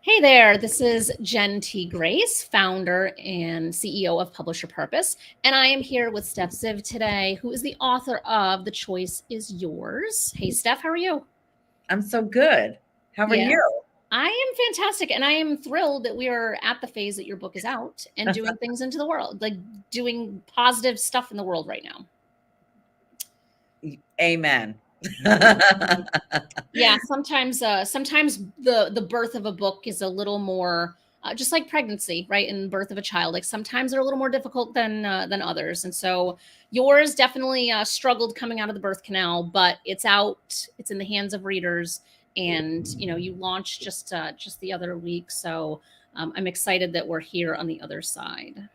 Hey there, this is Jen T. Grace, founder and CEO of Publisher Purpose. And I am here with Stef Ziev today, who is the author of The Choice is Yours. Hey, Steph, how are you? I'm so good. How are Yeah, you? I am fantastic. And I am thrilled that we are at the phase that your book is out and doing things into the world, like doing positive stuff in the world right now. Amen. Yeah, sometimes the birth of a book is a little more just like pregnancy, right? And birth of a child, like sometimes they're a little more difficult than others. And so yours definitely struggled coming out of the birth canal, but it's out, it's in the hands of readers, and you launched just the other week. So I'm excited that we're here on the other side.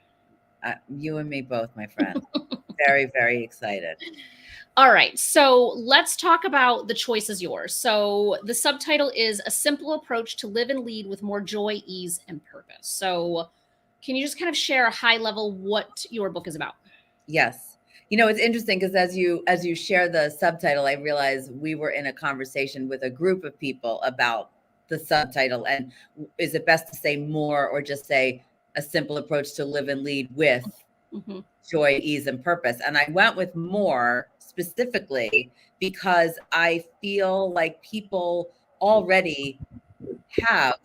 You and me both, my friend. Very, very excited. All right, so let's talk about The Choice is Yours. So the subtitle is A Simple Approach to Live and Lead with More Joy, Ease, and Purpose. So can you just kind of share a high level what your book is about? Yes. It's interesting because as you share the subtitle, I realized we were in a conversation with a group of people about the subtitle, and is it best to say more or just say a simple approach to live and lead with Mhm. joy, ease, and purpose? And I went with more specifically because I feel like people already have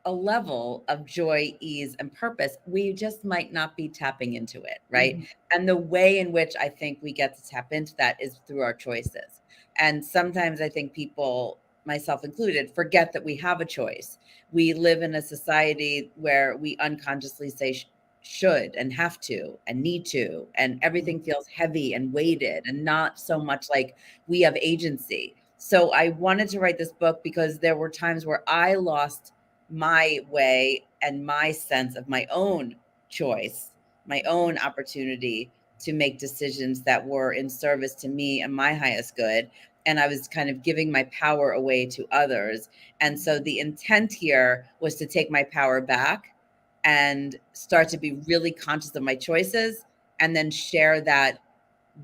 a level of joy, ease, and purpose. We just might not be tapping into it, right? Mhm. And the way in which I think we get to tap into that is through our choices. And sometimes I think people, myself included, forget that we have a choice. We live in a society where we unconsciously say should and have to and need to, and everything feels heavy and weighted and not so much like we have agency. So I wanted to write this book because there were times where I lost my way and my sense of my own choice, my own opportunity to make decisions that were in service to me and my highest good. And I was kind of giving my power away to others. And so the intent here was to take my power back and start to be really conscious of my choices, and then share that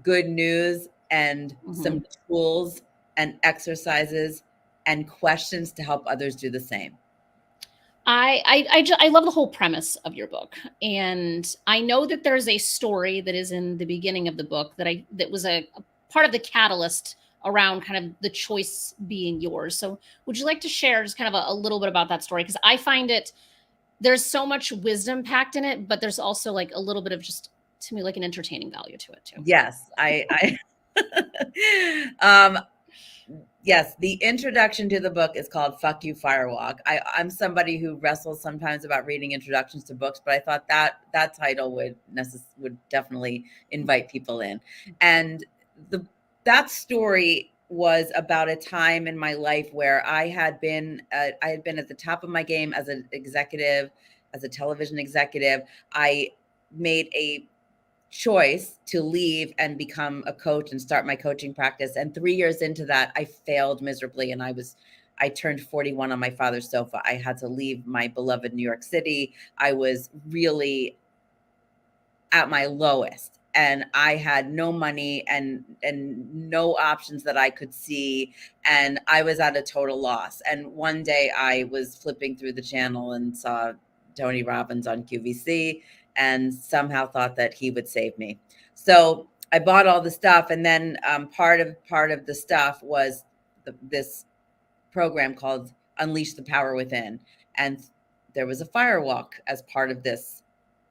good news and Mhm. some tools and exercises and questions to help others do the same. I love the whole premise of your book, and I know that there's a story that is in the beginning of the book that was a part of the catalyst around kind of the choice being yours. So would you like to share just kind of a little bit about that story? Because I find it there's so much wisdom packed in it, but there's also like a little bit of just to me like an entertaining value to it too. Yes, um, yes, the introduction to the book is called Fuck You Firewalk. I'm somebody who wrestles sometimes about reading introductions to books, but I thought that title would definitely invite people in. And the that story was about a time in my life where I had been at the top of my game as an executive, as a television executive. I made a choice to leave and become a coach and start my coaching practice. And 3 years into that, I failed miserably. And I turned 41 on my father's sofa. I had to leave my beloved New York City. I was really at my lowest. And I had no money and no options that I could see. And I was at a total loss. And one day I was flipping through the channel and saw Tony Robbins on QVC, and somehow thought that he would save me. So I bought all the stuff, and then part of the stuff was this program called Unleash the Power Within, and there was a firewalk as part of this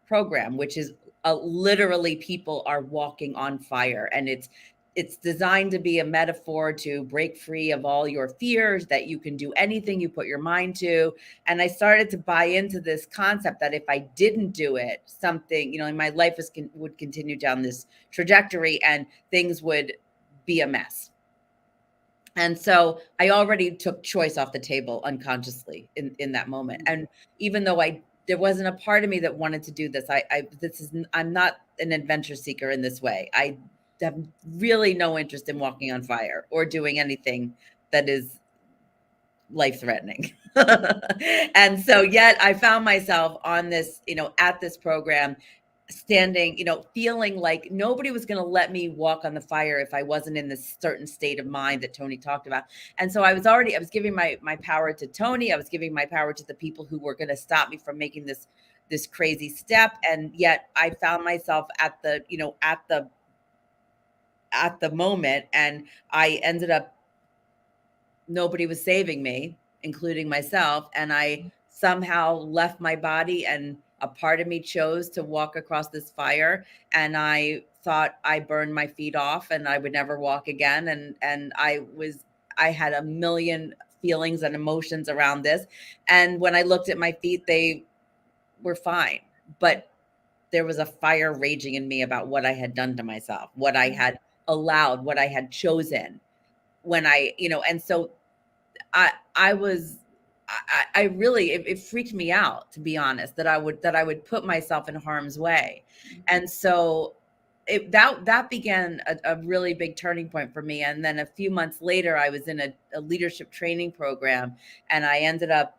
program, which is literally people are walking on fire, and it's designed to be a metaphor to break free of all your fears, that you can do anything you put your mind to. And I started to buy into this concept that if I didn't do it, something, my life would continue down this trajectory and things would be a mess. And so I already took choice off the table unconsciously in that moment. And even though there wasn't a part of me that wanted to do this, I'm not an adventure seeker in this way. I have really no interest in walking on fire or doing anything that is life threatening. And so yet I found myself on this, at this program, standing, feeling like nobody was going to let me walk on the fire if I wasn't in this certain state of mind that Tony talked about. And so I was giving my power to Tony. I was giving my power to the people who were going to stop me from making this crazy step. And yet I found myself at the moment, and I ended up, nobody was saving me, including myself. And I somehow left my body, and a part of me chose to walk across this fire. And I thought I burned my feet off and I would never walk again. And I had a million feelings and emotions around this. And when I looked at my feet, they were fine. But there was a fire raging in me about what I had done to myself, what I had allowed, what I had chosen when and so I was, I really, it freaked me out, to be honest, that I would put myself in harm's way. And so that began a really big turning point for me. And then a few months later, I was in a leadership training program, and I ended up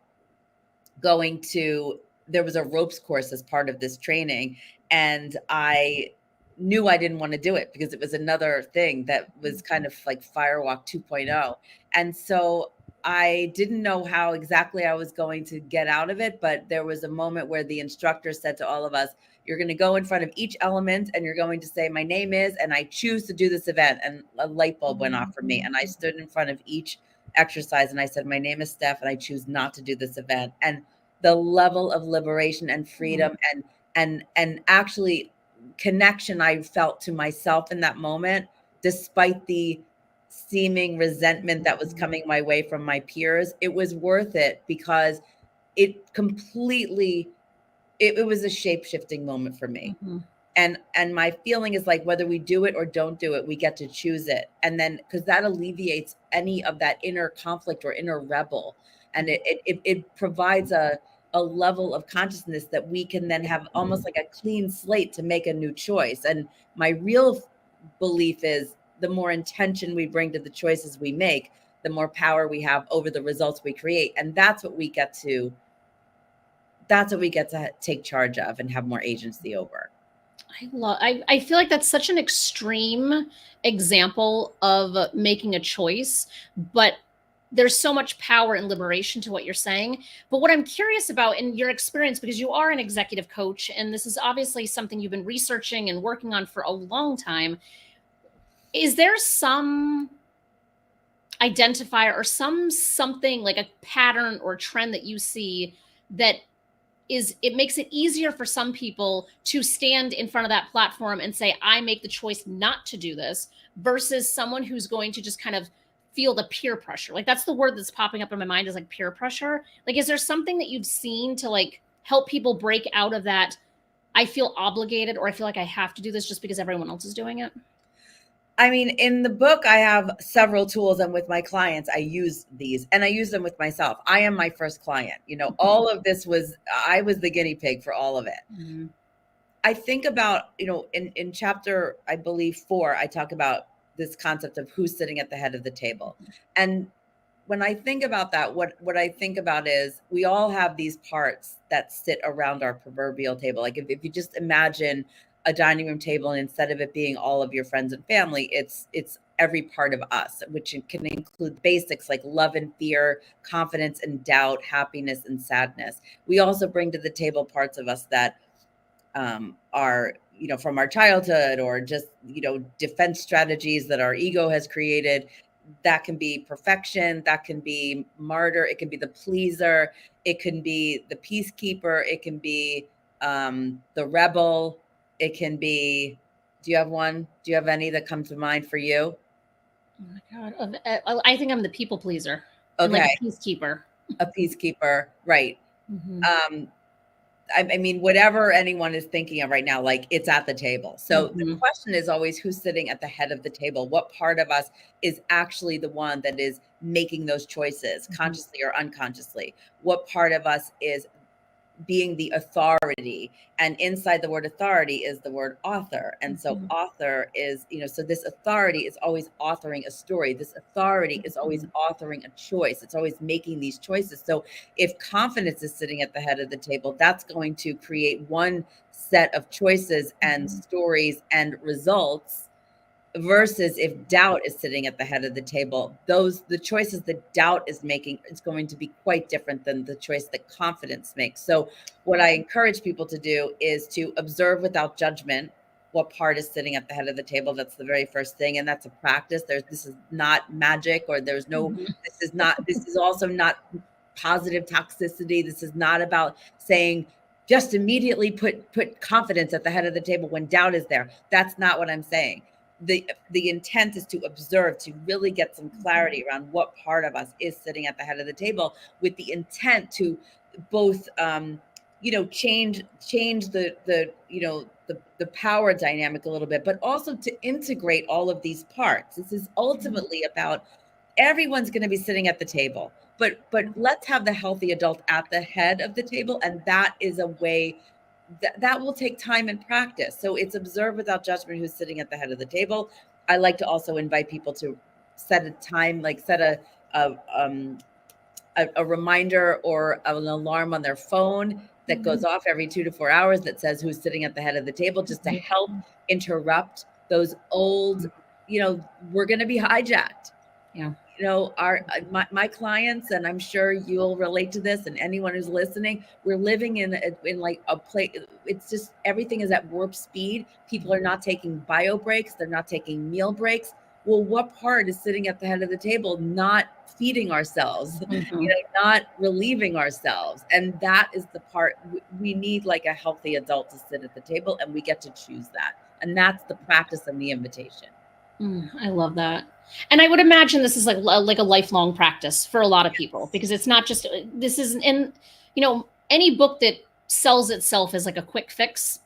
there was a ropes course as part of this training. And I knew I didn't want to do it because it was another thing that was kind of like Firewalk 2.0. And so I didn't know how exactly I was going to get out of it, but there was a moment where the instructor said to all of us, "You're going to go in front of each element and you're going to say, 'My name is, and I choose to do this event.'" And a light bulb went off for me. And I stood in front of each exercise and I said, "My name is Steph and I choose not to do this event." And the level of liberation and freedom and actually connection I felt to myself in that moment, despite the seeming resentment that was coming my way from my peers, it was worth it because it completely, it was a shape-shifting moment for me. And my feeling is like, whether we do it or don't do it, we get to choose it. And then, because that alleviates any of that inner conflict or inner rebel. And it provides a level of consciousness that we can then have almost like a clean slate to make a new choice. And my real belief is the more intention we bring to the choices we make, the more power we have over the results we create. And that's what we get to take charge of and have more agency over. I feel like that's such an extreme example of making a choice, but there's so much power and liberation to what you're saying. But what I'm curious about in your experience, because you are an executive coach, and this is obviously something you've been researching and working on for a long time, is there some identifier or something like a pattern or trend that you see that it makes it easier for some people to stand in front of that platform and say, I make the choice not to do this, versus someone who's going to just kind of feel the peer pressure? Like, that's the word that's popping up in my mind, is like peer pressure. Like, is there something that you've seen to like help people break out of that, I feel obligated, or I feel like I have to do this just because everyone else is doing it? I mean, in the book, I have several tools, and with my clients, I use these, and I use them with myself. I am my first client. All of this I was the guinea pig for all of it. I think about, in chapter, I believe 4, I talk about this concept of who's sitting at the head of the table. And when I think about that, what I think about is we all have these parts that sit around our proverbial table. Like if you just imagine a dining room table, and instead of it being all of your friends and family, it's every part of us, which can include basics like love and fear, confidence and doubt, happiness and sadness. We also bring to the table parts of us that are, from our childhood, or just, defense strategies that our ego has created. That can be perfection, that can be martyr, it can be the pleaser, it can be the peacekeeper, it can be the rebel, it can be, do you have one? Do you have any that come to mind for you? Oh my God. I think I'm the people pleaser. Okay. And like a peacekeeper. A peacekeeper, right. Mm-hmm. I mean, whatever anyone is thinking of right now, like, it's at the table. So the question is always, who's sitting at the head of the table? What part of us is actually the one that is making those choices, consciously or unconsciously? What part of us is being the authority, and inside the word authority is the word author. And so author is, so this authority is always authoring a story. This authority is always authoring a choice. It's always making these choices. So if confidence is sitting at the head of the table, that's going to create one set of choices and stories and results, versus if doubt is sitting at the head of the table, the choices that doubt is making is going to be quite different than the choice that confidence makes. So what I encourage people to do is to observe without judgment what part is sitting at the head of the table. That's the very first thing, and that's a practice. This is not magic, or this is also not positive toxicity. This is not about saying just immediately put confidence at the head of the table when doubt is there. That's not what I'm saying. The intent is to observe, to really get some clarity around what part of us is sitting at the head of the table, with the intent to both change the power dynamic a little bit, but also to integrate all of these parts. This is ultimately about everyone's going to be sitting at the table, but let's have the healthy adult at the head of the table, and that is a way that will take time and practice. So it's observe without judgment who's sitting at the head of the table. I like to also invite people to set a time, like set a reminder or an alarm on their phone that goes off every 2 to 4 hours that says who's sitting at the head of the table, just to help interrupt those old, we're going to be hijacked. Yeah. My clients, and I'm sure you'll relate to this, and anyone who's listening, we're living in like a place. It's just everything is at warp speed. People are not taking bio breaks. They're not taking meal breaks. Well, what part is sitting at the head of the table? Not feeding ourselves, not relieving ourselves. And that is the part we need, like a healthy adult to sit at the table, and we get to choose that. And that's the practice of the invitation. I love that. And I would imagine this is like a lifelong practice for a lot of people, because it's not just, this isn't in, any book that sells itself as like a quick fix,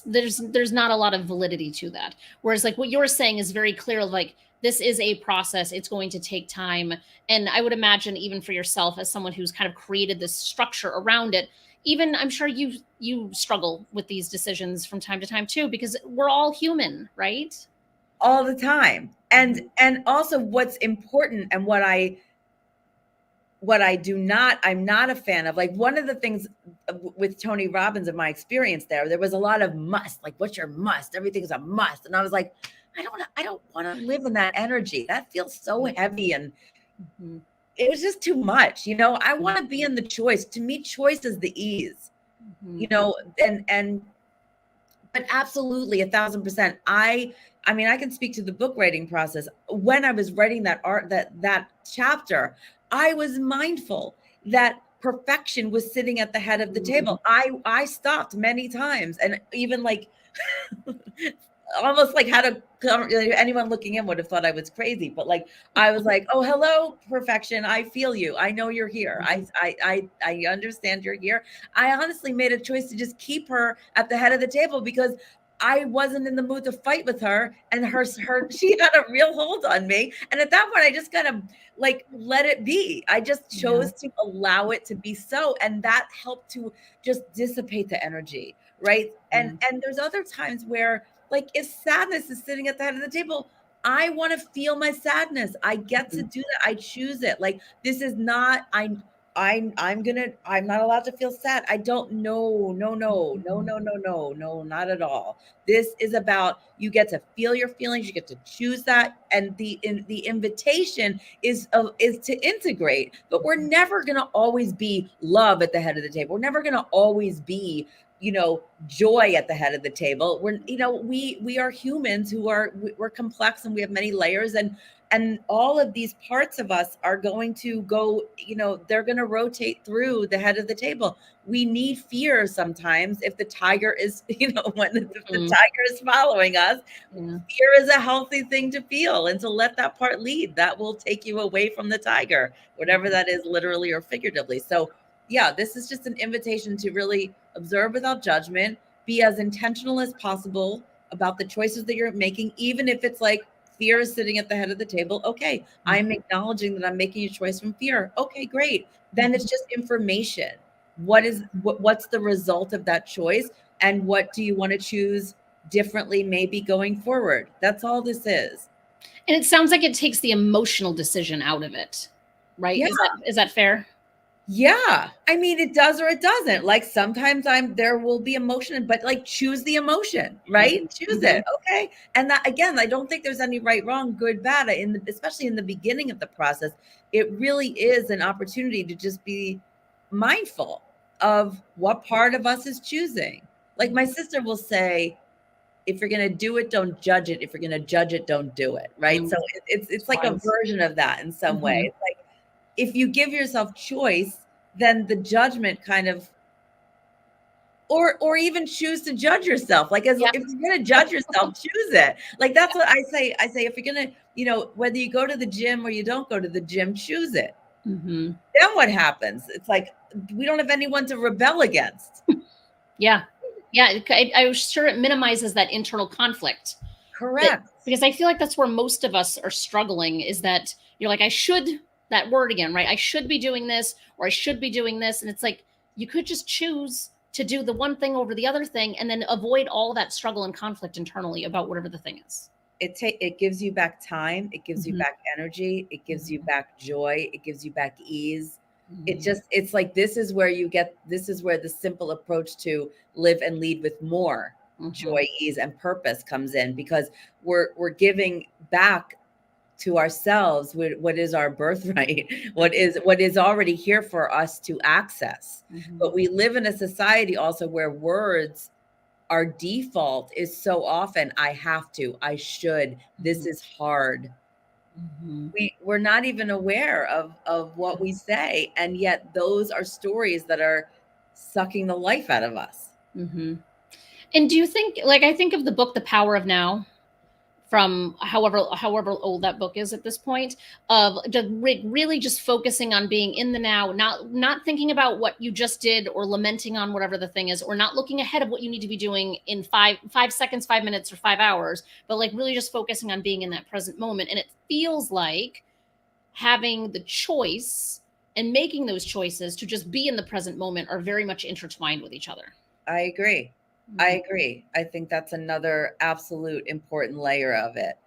there's not a lot of validity to that. Whereas like what you're saying is very clear, like this is a process. It's going to take time. And I would imagine even for yourself, as someone who's kind of created this structure around it, even I'm sure you struggle with these decisions from time to time too, because we're all human, right? All the time. And also what's important, and what I'm not a fan of, like one of the things with Tony Robbins, of my experience there was a lot of must, like what's your must? Everything's a must. And I was like, I don't want to live in that energy. That feels so heavy. And it was just too much. I want to be in the choice. To me, choice is the ease, but absolutely 1,000%. I mean, I can speak to the book writing process. When I was writing that chapter, I was mindful that perfection was sitting at the head of the table. I stopped many times, and even like almost like anyone looking in would have thought I was crazy, but like I was like, oh, hello, perfection. I feel you. I know you're here. I understand you're here. I honestly made a choice to just keep her at the head of the table, because I wasn't in the mood to fight with her, and she had a real hold on me. And at that point, I just kind of like let it be. I just chose to allow it to be so, and that helped to just dissipate the energy, right? And there's other times where, like, if sadness is sitting at the head of the table, I want to feel my sadness. I get to do that. I choose it. Like, this is not, I'm not allowed to feel sad. I don't know. No, not at all. This is about, you get to feel your feelings. You get to choose that. And the invitation is to integrate, but we're never going to always be love at the head of the table. We're never going to always be, joy at the head of the table. We are humans we're complex, and we have many layers, and all of these parts of us are going to go, they're going to rotate through the head of the table. We need fear sometimes. If the tiger is, when the tiger is following us, fear is a healthy thing to feel, and to let that part lead. That will take you away from the tiger, whatever that is, literally or figuratively. So yeah, this is just an invitation to really observe without judgment, be as intentional as possible about the choices that you're making, even if it's like fear is sitting at the head of the table. Okay, I'm acknowledging that I'm making a choice from fear. Okay, great. Then it's just information. what's the result of that choice, and what do you want to choose differently maybe going forward? That's all this is. And it sounds like it takes the emotional decision out of it, right? Yeah. Is that fair? Yeah. I mean, it does or it doesn't. Like sometimes there will be emotion, but like choose the emotion, right? Mhm, Choose mhm. it. Okay. And that again, I don't think there's any right, wrong, good, bad especially in the beginning of the process. It really is an opportunity to just be mindful of what part of us is choosing. Like my sister will say, if you're going to do it, don't judge it. If you're going to judge it, don't do it. Right. Mm, So it's like a wise. version of that in some way. Mhm. It's like, if you give yourself choice, then the judgment kind of, or even choose to judge yourself. Like as Yeah. if you're gonna judge yourself, choose it. Like that's what I say. I say if you're gonna, whether you go to the gym or you don't go to the gym, choose it. Mhm. Then what happens? It's like we don't have anyone to rebel against. Yeah. Yeah, I'm sure it minimizes that internal conflict. That Correct. because I feel like that's where most of us are struggling, is that you're like, I should, that word again, right? I should be doing this, or I should be doing this. And it's like, you could just choose to do the one thing over the other thing and then avoid all that struggle and conflict internally about whatever the thing is. It gives you back time, it gives you Mhm, back energy, it gives you mhm, back joy, it gives you back ease. mhm, It's like this is where the simple approach to live and lead with more mhm, joy, ease, and purpose comes in, because we're giving back to ourselves what is our birthright, what is already here for us to access. mhm, But we live in a society also where words, our default is so often I have to, I should, this mhm, is hard. mhm. We're not even aware of what we say, and yet those are stories that are sucking the life out of us. Mhm. And do you think, like, I think of the book The Power of Now, from however old that book is at this point, of just really just focusing on being in the now, not thinking about what you just did or lamenting on whatever the thing is, or not looking ahead of what you need to be doing in 5 seconds, 5 minutes, or 5 hours, but like really just focusing on being in that present moment. And it feels like having the choice and making those choices to just be in the present moment are very much intertwined with each other. I agree. I Mhm. agree. I think that's another absolute important layer of it.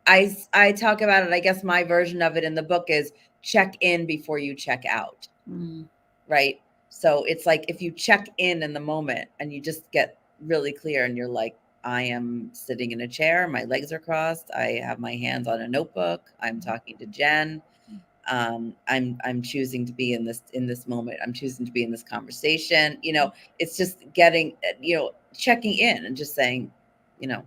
I talk about it, I guess my version of it in the book is check in before you check out, Mm, right? So it's like if you check in the moment and you just get really clear and you're like, I am sitting in a chair, my legs are crossed, I have my hands on a notebook, I'm talking to Jen, I'm choosing to be in this moment, I'm choosing to be in this conversation. It's just getting, checking in and just saying, you know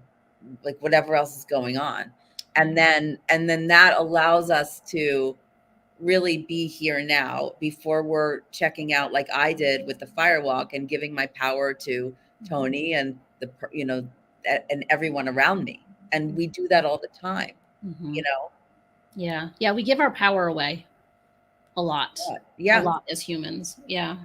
like whatever else is going on, and then that allows us to really be here now before we're checking out, like I did with the firewalk and giving my power to mhm, Tony and and everyone around me. And we do that all the time, you mhm. know Yeah. Yeah, we give our power away a lot. A yeah. lot as humans. Yeah.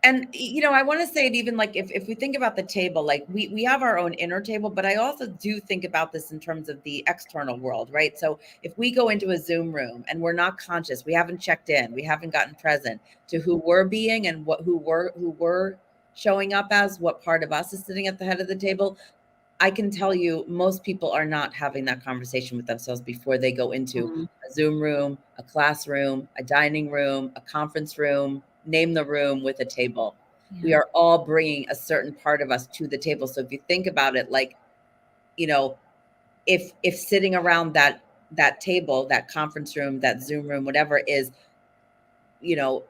And I want to say it, even like if we think about the table, like we have our own inner table, but I also do think about this in terms of the external world, right? So if we go into a Zoom room and we're not conscious, we haven't checked in, we haven't gotten present to who we're being and who we're showing up as, what part of us is sitting at the head of the table. I can tell you most people are not having that conversation with themselves before they go into Mhm. a Zoom room, a classroom, a dining room, a conference room, name the room with a table. We Yeah. are all bringing a certain part of us to the table. So if you think about it, like, you know, if sitting around that table, that conference room, that Zoom room, whatever is,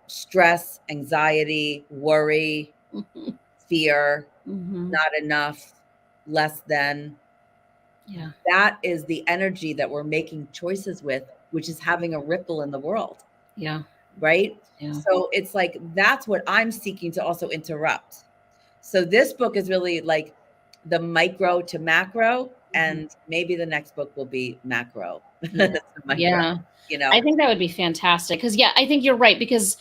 stress, anxiety, worry, Mhm. fear, Mhm. not enough, less than, Yeah. that is the energy that we're making choices with, which is having a ripple in the world, Yeah. right? Yeah. So it's like that's what I'm seeking to also interrupt. So this book is really like the micro to macro, Mhm. and maybe the next book will be macro Yeah. to micro, Yeah. you I know? think that would be fantastic, because yeah, I think you're right, because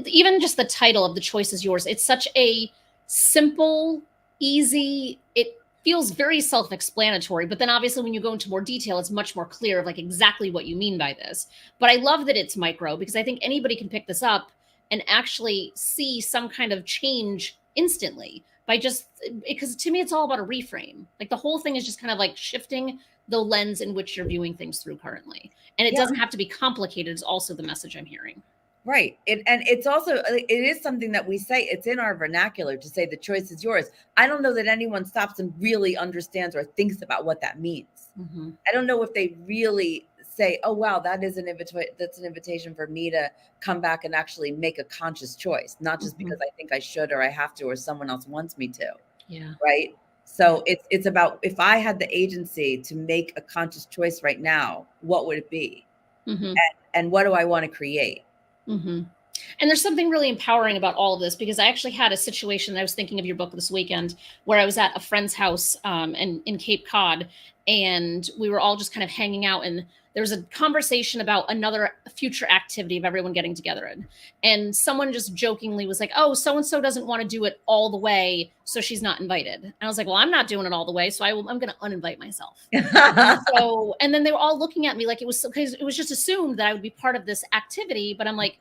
even just the title of The Choice Is Yours, it's such a simple, easy, it feels very self-explanatory, but then obviously when you go into more detail, it's much more clear of like exactly what you mean by this. But I love that it's micro, because I think anybody can pick this up and actually see some kind of change instantly by just, because to me it's all about a reframe. Like the whole thing is just kind of like shifting the lens in which you're viewing things through currently, and it Yeah. doesn't have to be complicated is also the message I'm hearing. Right. And it's also, it is something that we say, it's in our vernacular to say the choice is yours. I don't know that anyone stops and really understands or thinks about what that means. Mm-hmm. I don't know if they really say, oh, wow, that is an invitation. That's an invitation for me to come back and actually make a conscious choice, not just Mm-hmm. because I think I should, or I have to, or someone else wants me to. Yeah. Right. So it's about, if I had the agency to make a conscious choice right now, what would it be? Mm-hmm. And what do I want to create? Mm-hmm. And there's something really empowering about all of this, because I actually had a situation, I was thinking of your book this weekend, where I was at a friend's house in Cape Cod, and we were all just kind of hanging out, and there was a conversation about another future activity of everyone getting together in. And someone just jokingly was like, oh, so-and-so doesn't want to do it all the way, so she's not invited. And I was like, well, I'm not doing it all the way, so I'm going to uninvite myself. And then they were all looking at me like it was, because it was just assumed that I would be part of this activity. But I'm like,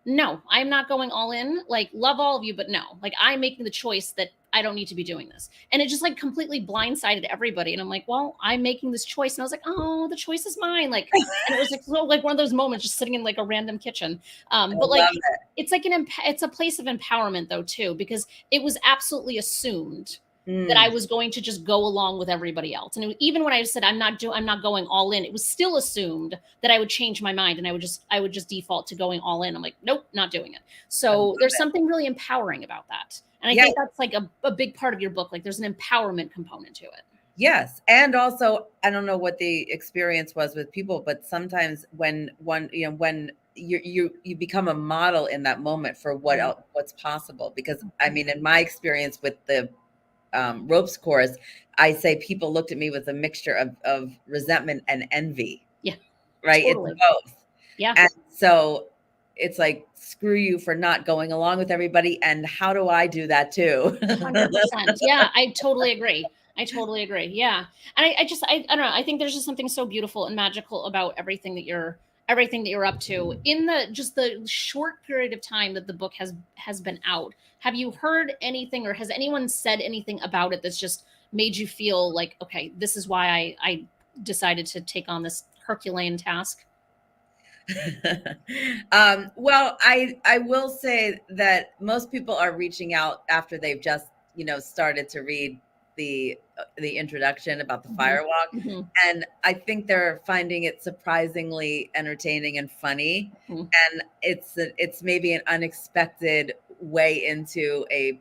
no, I'm not going all in. Like, love all of you, but no, like I'm making the choice that I don't need to be doing this. And it just like completely blindsided everybody. And I'm like, well, I'm making this choice. And I was like, oh, the choice is mine. Like, and it was like, so, like one of those moments just sitting in like a random kitchen. I But like, love it. it's like it's a place of empowerment though, too, because it was absolutely assumed that I Mm. was going to just go along with everybody else. And even when I said I'm not going all in, it was still assumed that I would change my mind and I would just default to going all in. I'm like, nope, not doing it. I love So there's it. something really empowering about that. And I Yeah. think that's like a big part of your book. Like there's an empowerment component to it. Yes. And also, I don't know what the experience was with people, but sometimes when when you become a model in that moment for what's possible. Because I mean, in my experience with the ropes course, I say people looked at me with a mixture of resentment and envy. Yeah, Right. totally. It's both. Yeah. And so it's like, screw you for not going along with everybody. And how do I do that too? 100%. Yeah, I totally agree. I totally agree. Yeah. And I don't know. I think there's just something so beautiful and magical about everything that you're up to in the just the short period of time that the book has been out. Have you heard anything, or has anyone said anything about it that's just made you feel like, okay, this is why I decided to take on this Herculean task? Well, I will say that most people are reaching out after they've just started to read the introduction about the Mm-hmm. firewalk, Mm-hmm. and I think they're finding it surprisingly entertaining and funny, Mm-hmm. and it's maybe an unexpected way into a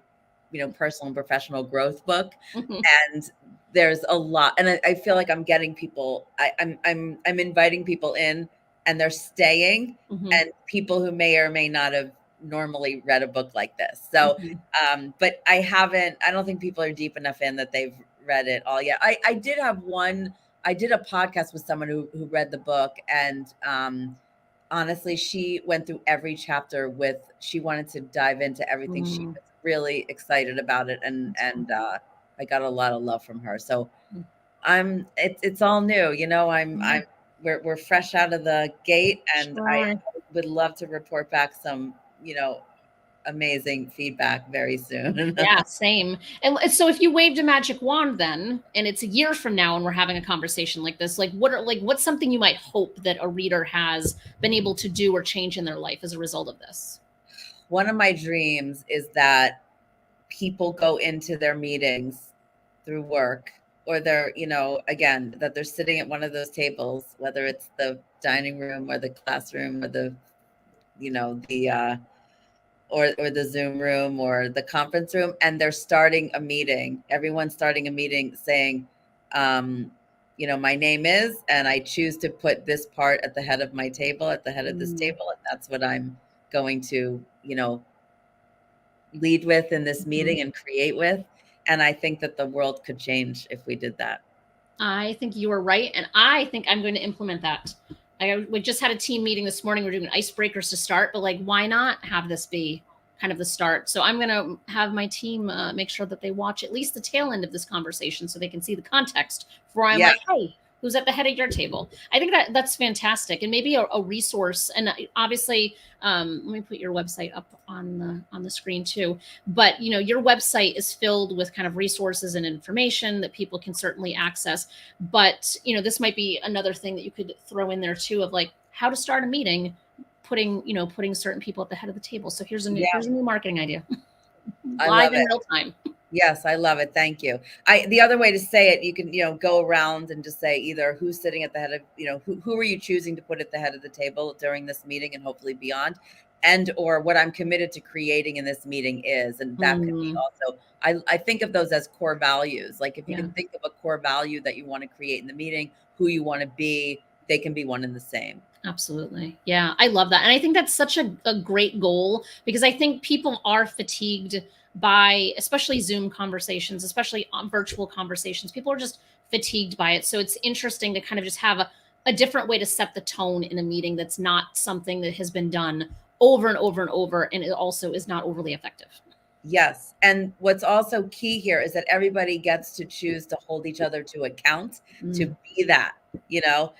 personal and professional growth book, Mm-hmm. and there's a lot, and I feel like I'm getting people. I'm inviting people in, and they're staying, Mm-hmm. and people who may or may not have normally read a book like this. So, Mm-hmm. but I don't think people are deep enough in that they've read it all yet. I did have I did a podcast with someone who read the book, and honestly, she went through every chapter she wanted to dive into everything. She was really excited about it, and I got a lot of love from her. So it's all new, we're fresh out of the gate, and I Sure. would love to report back some, amazing feedback very soon. Yeah, same. And so if you waved a magic wand then, and it's a year from now and we're having a conversation like this, like what's something you might hope that a reader has been able to do or change in their life as a result of this? One of my dreams is that people go into their meetings through work, or they're, again, that they're sitting at one of those tables, whether it's the dining room or the classroom or the or the Zoom room or the conference room, and they're starting a meeting. Everyone's starting a meeting saying, my name is, and I choose to put this part at the head of my table, at the head of this table, and that's what I'm going to, lead with in this meeting and create with. And I think that the world could change if we did that. I think you are right, and I think I'm going to implement that. We just had a team meeting this morning. We're doing icebreakers to start, but like, why not have this be kind of the start? So I'm going to have my team make sure that they watch at least the tail end of this conversation so they can see the context. For I'm Yeah. like, hey, who's at the head of your table. I think that's fantastic, and maybe a resource. And obviously, let me put your website up on the screen too. But your website is filled with kind of resources and information that people can certainly access. But this might be another thing that you could throw in there too, of like how to start a meeting, putting certain people at the head of the table. So here's a new marketing idea. I Live love in it. real time. Yes, I love it. Thank you. The other way to say it, you can, go around and just say either who's sitting at the head of, who are you choosing to put at the head of the table during this meeting and hopefully beyond, and or what I'm committed to creating in this meeting is. And that could be also, I think of those as core values. Like if you can think of a core value that you want to create in the meeting, who you want to be, they can be one and the same. Absolutely. Yeah, I love that. And I think that's such a great goal, because I think people are fatigued by, especially Zoom conversations, especially on virtual conversations. People are just fatigued by it. So it's interesting to kind of just have a different way to set the tone in a meeting that's not something that has been done over and over and over. And it also is not overly effective. Yes. And what's also key here is that everybody gets to choose to hold each other to account, to be that,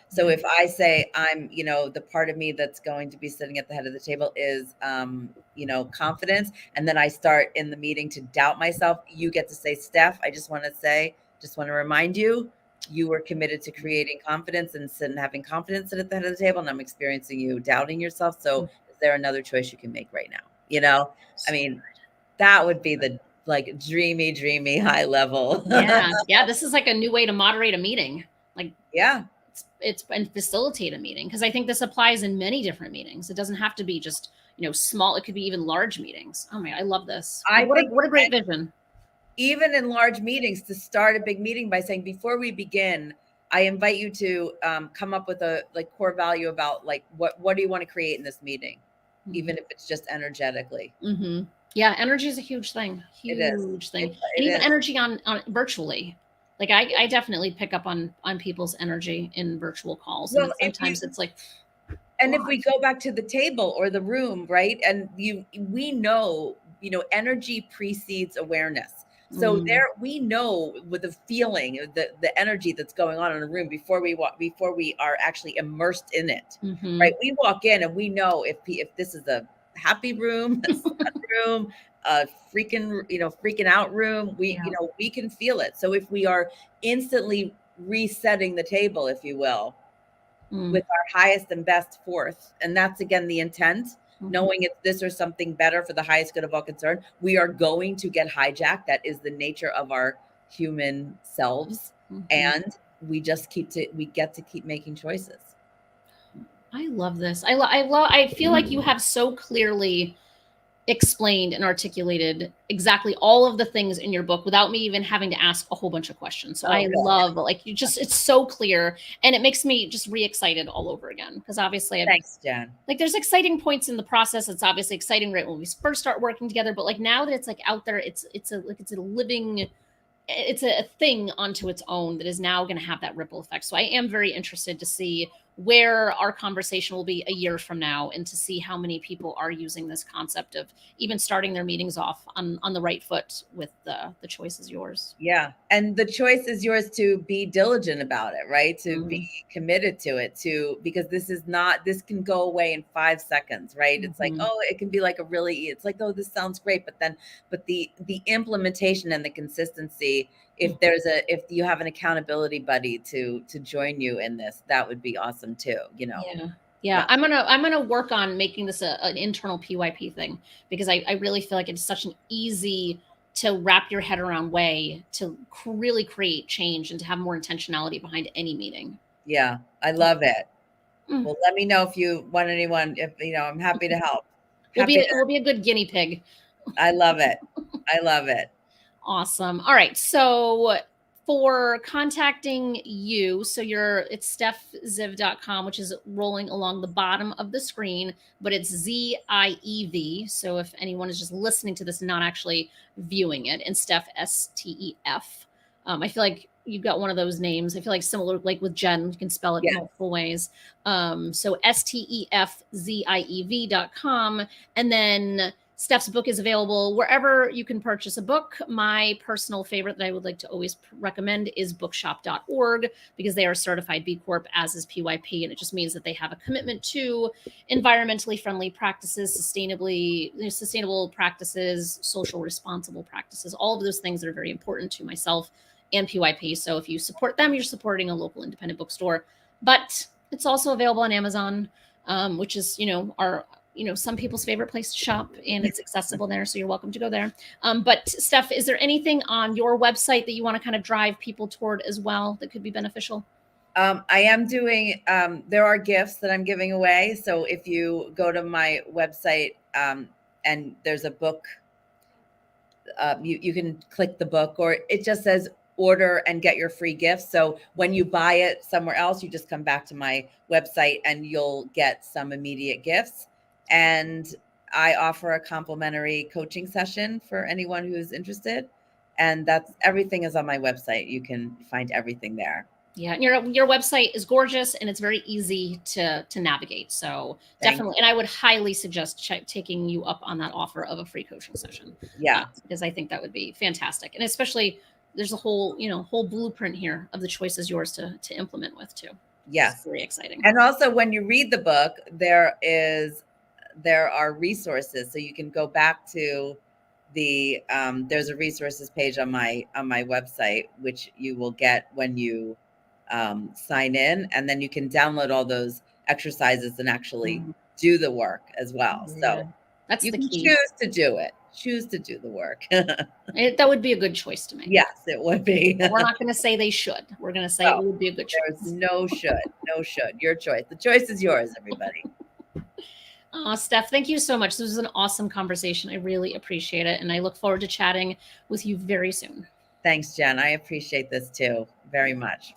So if I say I'm, the part of me that's going to be sitting at the head of the table is, confidence. And then I start in the meeting to doubt myself. You get to say, Steph, I just want to remind you, you were committed to creating confidence and having confidence at the head of the table. And I'm experiencing you doubting yourself. So is there another choice you can make right now? I mean, that would be the like dreamy high level. Yeah. This is like a new way to moderate a meeting. Like, it's and facilitate a meeting, because I think this applies in many different meetings. It doesn't have to be just small. It could be even large meetings. Oh my, I love this. What a great vision. Even in large meetings, to start a big meeting by saying, before we begin, I invite you to come up with a core value about what do you want to create in this meeting, even if it's just energetically. Yeah, energy is a huge thing. Huge thing. And even energy on virtually. Like I definitely pick up on people's energy in virtual calls. Well, and sometimes it's like, and if we go back to the table or the room, right? And we know, energy precedes awareness. So there, we know with the feeling, the energy that's going on in a room before we are actually immersed in it, right? We walk in and we know if this is a happy room, a sad room, a freaking out room, we can feel it. So if we are instantly resetting the table, if you will, with our highest and best forth, and that's again the intent, knowing it's this or something better for the highest good of all concerned, we are going to get hijacked. That is the nature of our human selves, and we get to keep making choices. I love this. I feel like you have so clearly explained and articulated exactly all of the things in your book without me even having to ask a whole bunch of questions. So I love, it's so clear, and it makes me just re-excited all over again, because obviously thanks, Jen. There's exciting points in the process. It's obviously exciting right when we first start working together, but now that it's out there, it's a living, it's a thing onto its own that is now going to have that ripple effect. So I am very interested to see where our conversation will be a year from now, and to see how many people are using this concept of even starting their meetings off on the right foot with the choice is yours. Yeah. And the choice is yours to be diligent about it, right? To be committed to it, because this can go away in 5 seconds, right? It's like, oh, it can be it's like, oh, this sounds great. But the implementation and the consistency, if you have an accountability buddy to join you in this, that would be awesome too, Yeah. I'm gonna work on making this an internal PYP thing, because I really feel like it's such an easy to wrap your head around way to really create change and to have more intentionality behind any meeting. Yeah, I love it. Well, let me know if you want anyone, I'm happy to help. We'll be a good guinea pig. I love it. I love it. Awesome. All right. So for contacting you, it's stefziev.com, which is rolling along the bottom of the screen, but it's ZIEV. So if anyone is just listening to this, not actually viewing it, and Stef, STEF. I feel like you've got one of those names. I feel like similar, like with Jen, you can spell it multiple ways. So STEFZIEV.com. And then Stef's book is available wherever you can purchase a book. My personal favorite that I would like to always recommend is bookshop.org, because they are certified B Corp, as is PYP. And it just means that they have a commitment to environmentally friendly practices, sustainable practices, social responsible practices, all of those things that are very important to myself and PYP. So if you support them, you're supporting a local independent bookstore. But it's also available on Amazon, which is, some people's favorite place to shop, and it's accessible there. So you're welcome to go there. But Stef, is there anything on your website that you want to kind of drive people toward as well that could be beneficial? I am doing, there are gifts that I'm giving away. So if you go to my website and there's a book, you can click the book, or it just says order and get your free gift. So when you buy it somewhere else, you just come back to my website and you'll get some immediate gifts. And I offer a complimentary coaching session for anyone who's interested. And that's everything is on my website. You can find everything there. Yeah, and your website is gorgeous, and it's very easy to navigate. So definitely, and I would highly suggest taking you up on that offer of a free coaching session. Yeah, because I think that would be fantastic, and especially there's a whole blueprint here of the choice is yours to implement with too. Yes, it's very exciting. And also, when you read the book, there are resources, so you can go back to the there's a resources page on my website, which you will get when you sign in, and then you can download all those exercises and actually do the work as well. Yeah. So that's you the can key. Choose to do the work. That would be a good choice to make. Yes, it would be. We're not going to say they should. We're going to say it would be a good choice. There's no should. Your choice. The choice is yours, everybody. Stef, thank you so much. This was an awesome conversation. I really appreciate it, and I look forward to chatting with you very soon. Thanks, Jen. I appreciate this too very much.